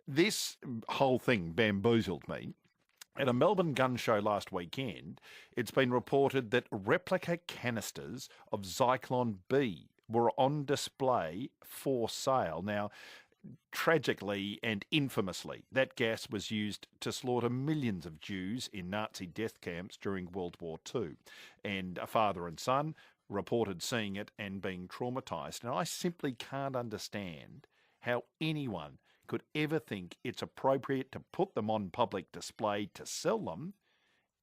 This whole thing bamboozled me. At a Melbourne gun show last weekend, it's been reported that replica canisters of Zyklon B were on display for sale. Now, tragically and infamously, that gas was used to slaughter millions of Jews in Nazi death camps during World War II. And a father and son reported seeing it and being traumatised. And I simply can't understand how anyone could ever think it's appropriate to put them on public display to sell them,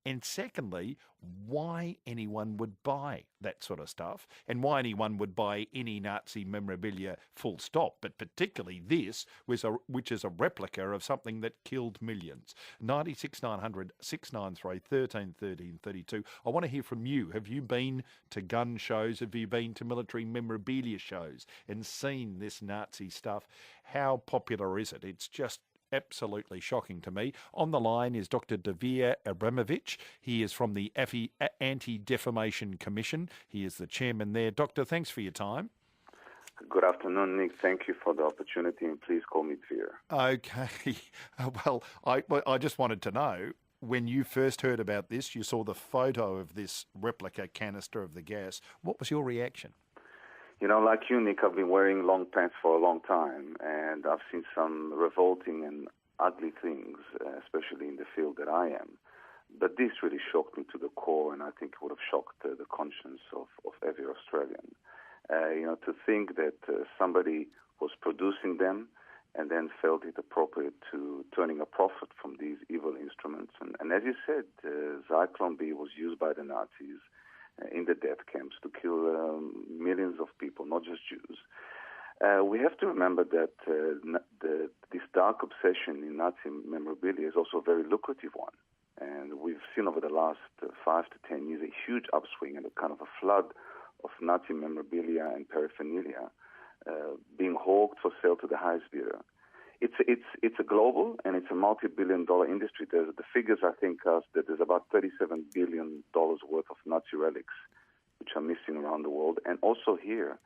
and secondly, why anyone would buy that sort of stuff and why anyone would buy any Nazi memorabilia full stop, but particularly this, which is a replica of something that killed millions. 96 900 693 13 13 32. I want to hear from you. Have you been to gun shows? Have you been to military memorabilia shows and seen this Nazi stuff? How popular is it? It's just absolutely shocking to me. On the line is Dr. Dvir Abramovich. He is from the Anti-Defamation Commission. He is the chairman there. Doctor, thanks for your time. Good afternoon, Nick. Thank you for the opportunity, and please call me Dvir. Okay. Well, I just wanted to know, when you first heard about this, you saw the photo of this replica canister of the gas. What was your reaction? You know, like you, Nick, I've been wearing long pants for a long time, and I've seen some revolting and ugly things, especially in the field that I am. But this really shocked me to the core, and I think it would have shocked the conscience of every Australian. To think that somebody was producing them and then felt it appropriate to turning a profit from these evil instruments. And as you said, Zyklon B was used by the Nazis in the death camps to kill millions of people, not just Jews. We have to remember that this dark obsession in Nazi memorabilia is also a very lucrative one. And we've seen over the last 5 to 10 years a huge upswing and a kind of a flood of Nazi memorabilia and paraphernalia being hawked for sale to the highest bidder. It's a global and it's a multi-billion-dollar industry. The figures, I think, are that there's about $37 billion worth of Nazi relics which are missing around the world. And also here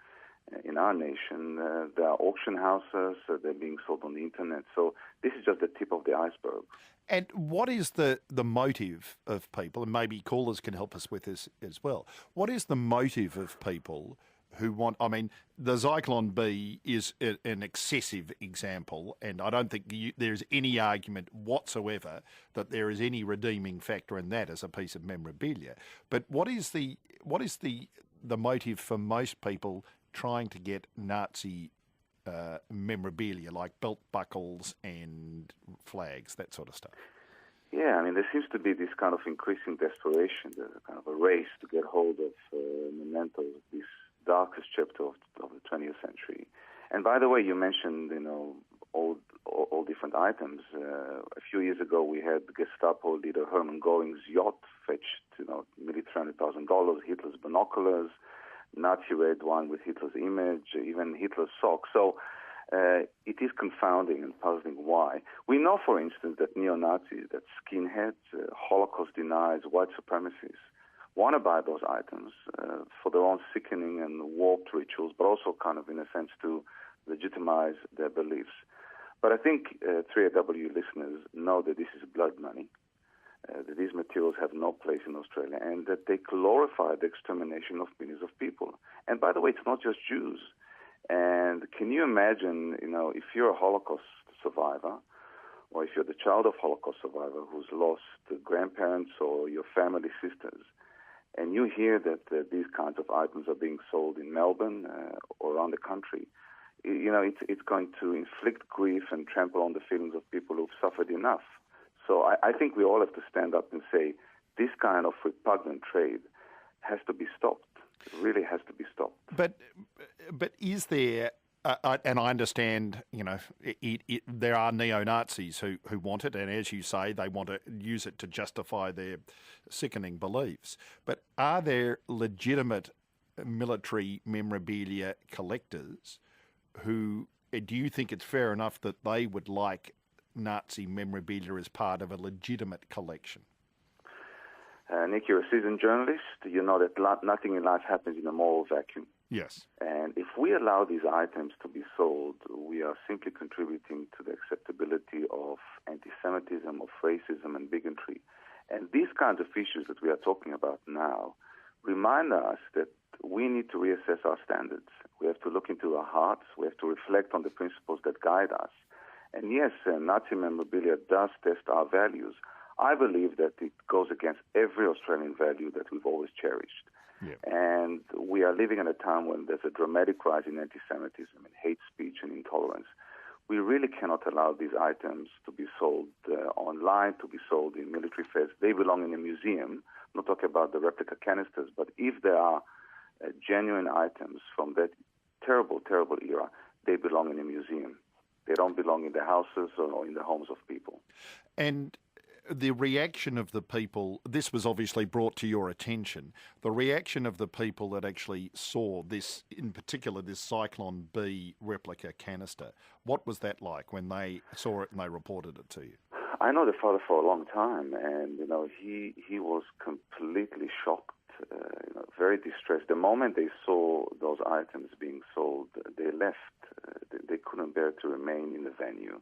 in our nation, there are auction houses, they're being sold on the internet. So this is just the tip of the iceberg. And what is the motive of people, and maybe callers can help us with this as well, what is the motive of people who want, I mean, the Zyklon B is an excessive example, and I don't think there's any argument whatsoever that there is any redeeming factor in that as a piece of memorabilia. But what is the motive for most people trying to get Nazi memorabilia, like belt buckles and flags, that sort of stuff? Yeah, I mean, there seems to be this kind of increasing desperation, there's a kind of a race to get hold of mementos of this darkest chapter of the 20th century. And by the way, you mentioned, all different items. A few years ago, we had Gestapo leader Hermann Göring's yacht fetched, nearly $300,000, Hitler's binoculars, Nazi red wine with Hitler's image, even Hitler's socks. So it is confounding and puzzling why. We know, for instance, that neo-Nazis, that skinheads, Holocaust deniers, white supremacists, want to buy those items for their own sickening and warped rituals, but also kind of, in a sense, to legitimize their beliefs. But I think 3AW listeners know that this is blood money, that these materials have no place in Australia, and that they glorify the extermination of millions of people. And by the way, it's not just Jews. And can you imagine, if you're a Holocaust survivor, or if you're the child of Holocaust survivor who's lost grandparents or your family sisters, and you hear that these kinds of items are being sold in Melbourne or around the country, it's going to inflict grief and trample on the feelings of people who've suffered enough. So I think we all have to stand up and say this kind of repugnant trade has to be stopped. It really has to be stopped. But is there, and I understand, there are neo-Nazis who want it, and as you say, they want to use it to justify their sickening beliefs. But are there legitimate military memorabilia collectors who, do you think it's fair enough that they would like Nazi memorabilia as part of a legitimate collection? Nick, you're a seasoned journalist. You know that nothing in life happens in a moral vacuum. Yes. And if we allow these items to be sold, we are simply contributing to the acceptability of anti-Semitism, of racism and bigotry. And these kinds of issues that we are talking about now remind us that we need to reassess our standards. We have to look into our hearts. We have to reflect on the principles that guide us. And yes, Nazi memorabilia does test our values. I believe that it goes against every Australian value that we've always cherished. Yeah. And we are living in a time when there's a dramatic rise in anti-Semitism and hate speech and intolerance. We really cannot allow these items to be sold online, to be sold in military fairs. They belong in a museum. I'm not talking about the replica canisters, but if there are genuine items from that terrible, terrible era, they belong in a museum. They don't belong in the houses or in the homes of people. And the reaction of the people, this was obviously brought to your attention, the reaction of the people that actually saw this, in particular this Zyklon B replica canister, what was that like when they saw it and they reported it to you? I know the father for a long time, and he was completely shocked, very distressed. The moment they saw those items being sold, they left. They couldn't bear to remain in the venue.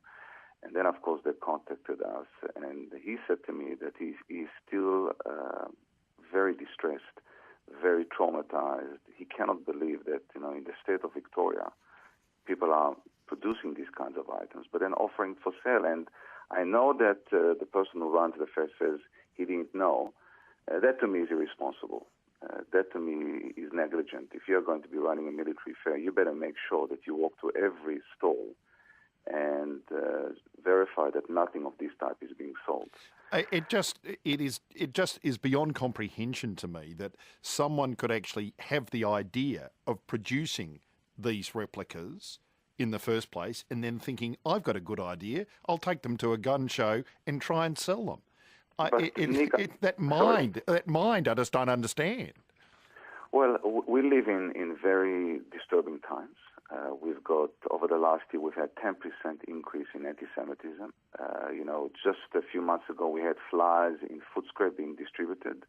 And then, of course, they contacted us, and he said to me that he's still very distressed, very traumatized. He cannot believe that, in the state of Victoria, people are producing these kinds of items, but then offering for sale. And I know that the person who runs the fair says he didn't know. That, to me, is irresponsible. That, to me, is negligent. If you're going to be running a military fair, you better make sure that you walk to every stall and verify that nothing of this type is being sold. It just is beyond comprehension to me that someone could actually have the idea of producing these replicas in the first place and then thinking, I've got a good idea, I'll take them to a gun show and try and sell them. That mind I just don't understand. Well, we live in very disturbing times. We've got, over the last year, we've had 10% increase in anti-Semitism. Just a few months ago, we had flyers in Footscray being distributed,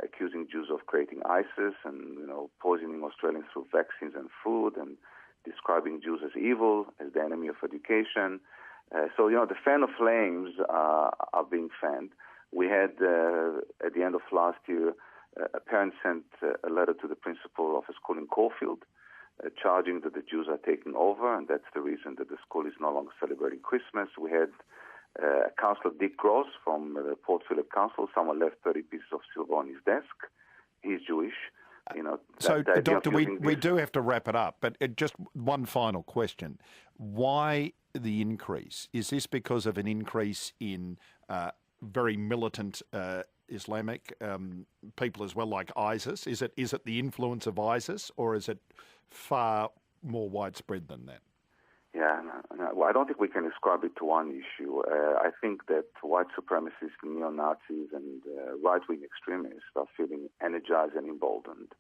accusing Jews of creating ISIS and, poisoning Australians through vaccines and food, and describing Jews as evil, as the enemy of education. So the fan of flames are being fanned. We had, at the end of last year, a parent sent a letter to the principal of a school in Caulfield, charging that the Jews are taking over, and that's the reason that the school is no longer celebrating Christmas. We had Councillor Dick Gross from the Port Phillip Council. Someone left 30 pieces of silver on his desk. He's Jewish. So, Doctor, we do have to wrap it up, but just one final question. Why the increase? Is this because of an increase in very militant Islamic people as well, like ISIS? Is it the influence of ISIS, or is it far more widespread than that? Yeah, no. Well, I don't think we can ascribe it to one issue. I think that white supremacists, neo-Nazis, and right-wing extremists are feeling energized and emboldened.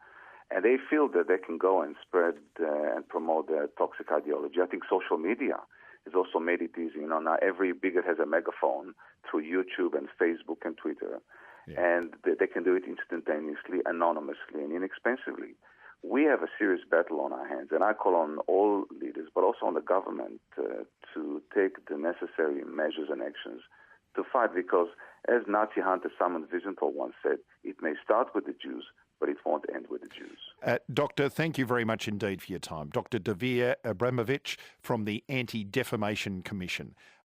And they feel that they can go and spread and promote their toxic ideology. I think social media has also made it easy. Now every bigot has a megaphone through YouTube and Facebook and Twitter. Yeah. And they can do it instantaneously, anonymously, and inexpensively. We have a serious battle on our hands, and I call on all leaders, but also on the government, to take the necessary measures and actions to fight, because as Nazi hunter Simon Wiesenthal once said, it may start with the Jews, but it won't end with the Jews. Doctor, thank you very much indeed for your time. Dr. Dvir Abramovich from the Anti-Defamation Commission.